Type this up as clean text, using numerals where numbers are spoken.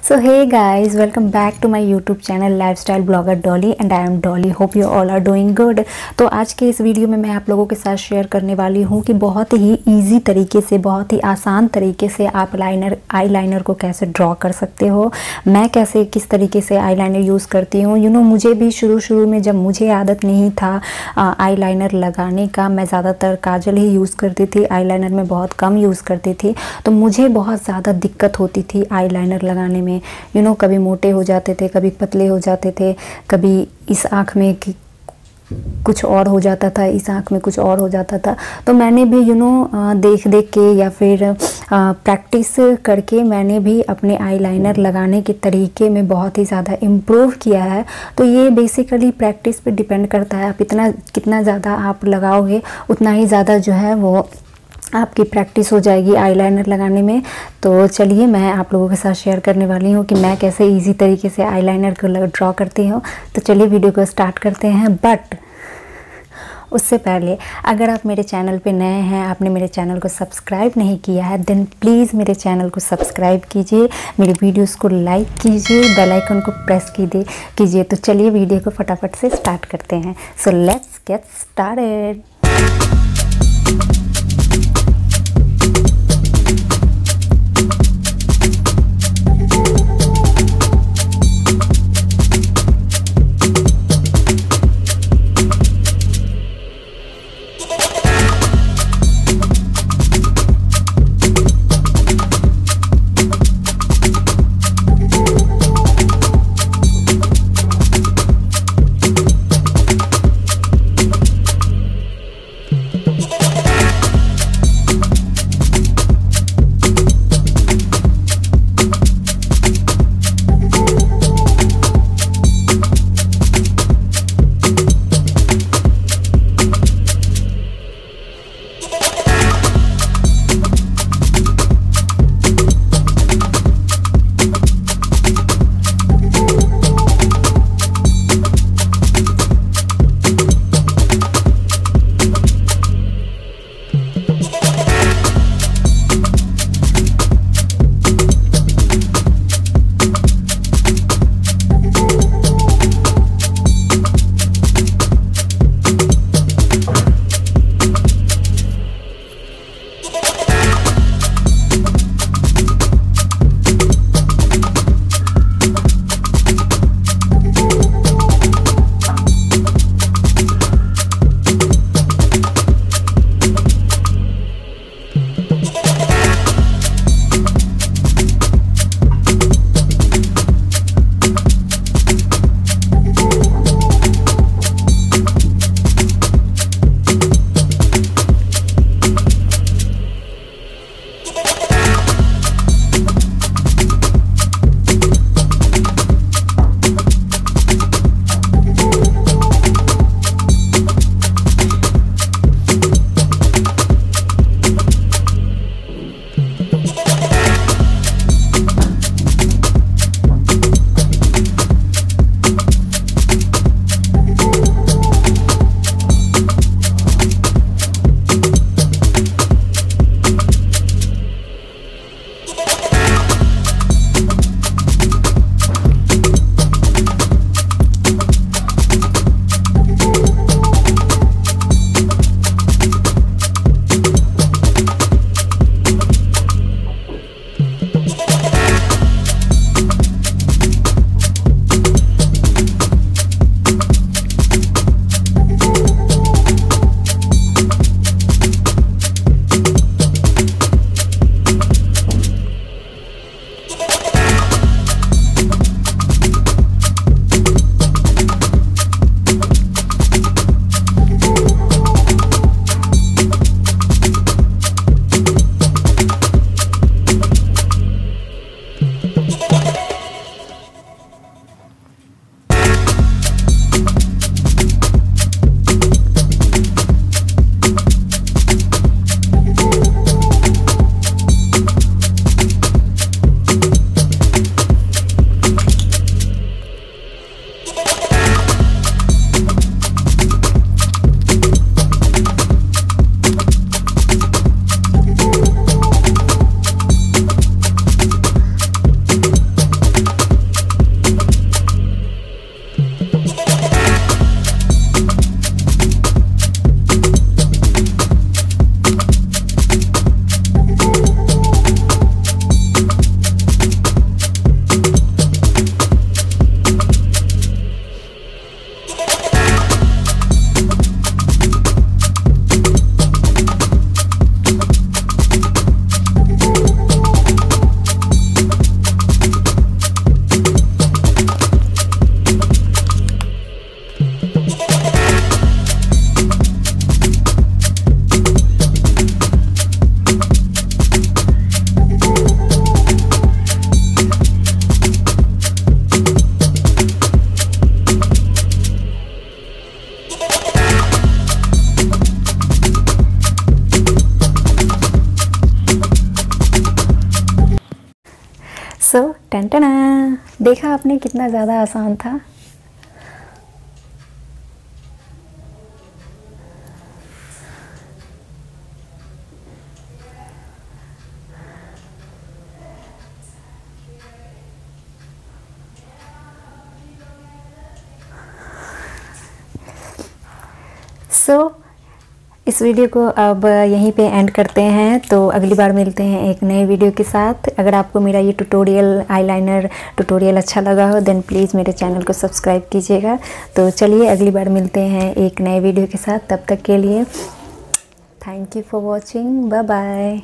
So hey guys, welcome back to my YouTube channel lifestyle blogger Dolly and I am Dolly. Hope you all are doing good. तो आज के इस video में मैं आप लोगों के साथ शेयर करने वाली हूँ कि बहुत ही इजी तरीके से, बहुत ही आसान तरीके से आप आईलाइनर को कैसे ड्रॉ कर सकते हो। मैं कैसे किस तरीके से आईलाइनर यूज़ करती हूँ। मुझे भी शुरू में जब मुझे आदत नहीं था आईलाइनर लगाने का, मैं ज़्यादातर काजल ही यूज़ करती थी, आईलाइनर में बहुत कम यूज़ करती थी। तो मुझे बहुत ज़्यादा दिक्कत होती थी आईलाइनर लगाने में। कभी मोटे हो जाते थे, कभी पतले हो जाते थे, कभी इस आँख में कुछ और हो जाता था, इस आँख में कुछ और हो जाता था। तो मैंने भी देख के या फिर प्रैक्टिस करके मैंने भी अपने आईलाइनर लगाने के तरीके में बहुत ही ज़्यादा इम्प्रूव किया है। तो ये बेसिकली प्रैक्टिस पे डिपेंड करता है। आप कितना ज़्यादा आप लगाओगे उतना ही ज़्यादा जो है वो आपकी प्रैक्टिस हो जाएगी आईलाइनर लगाने में। तो चलिए मैं आप लोगों के साथ शेयर करने वाली हूँ कि मैं कैसे इजी तरीके से आईलाइनर को ड्रॉ करती हूँ। तो चलिए वीडियो को स्टार्ट करते हैं। बट उससे पहले अगर आप मेरे चैनल पे नए हैं, आपने मेरे चैनल को सब्सक्राइब नहीं किया है, देन प्लीज़ मेरे चैनल को सब्सक्राइब कीजिए, मेरे वीडियोस को लाइक कीजिए, बेल आइकन को प्रेस कीजिए। तो चलिए वीडियो को फटाफट से स्टार्ट करते हैं। So let's get started. टन टना। देखा आपने कितना ज़्यादा आसान था। इस वीडियो को अब यहीं पे एंड करते हैं। तो अगली बार मिलते हैं एक नए वीडियो के साथ। अगर आपको मेरा ये ट्यूटोरियल आईलाइनर ट्यूटोरियल अच्छा लगा हो देन प्लीज़ मेरे चैनल को सब्सक्राइब कीजिएगा। तो चलिए अगली बार मिलते हैं एक नए वीडियो के साथ। तब तक के लिए thank you for watching. Bye bye.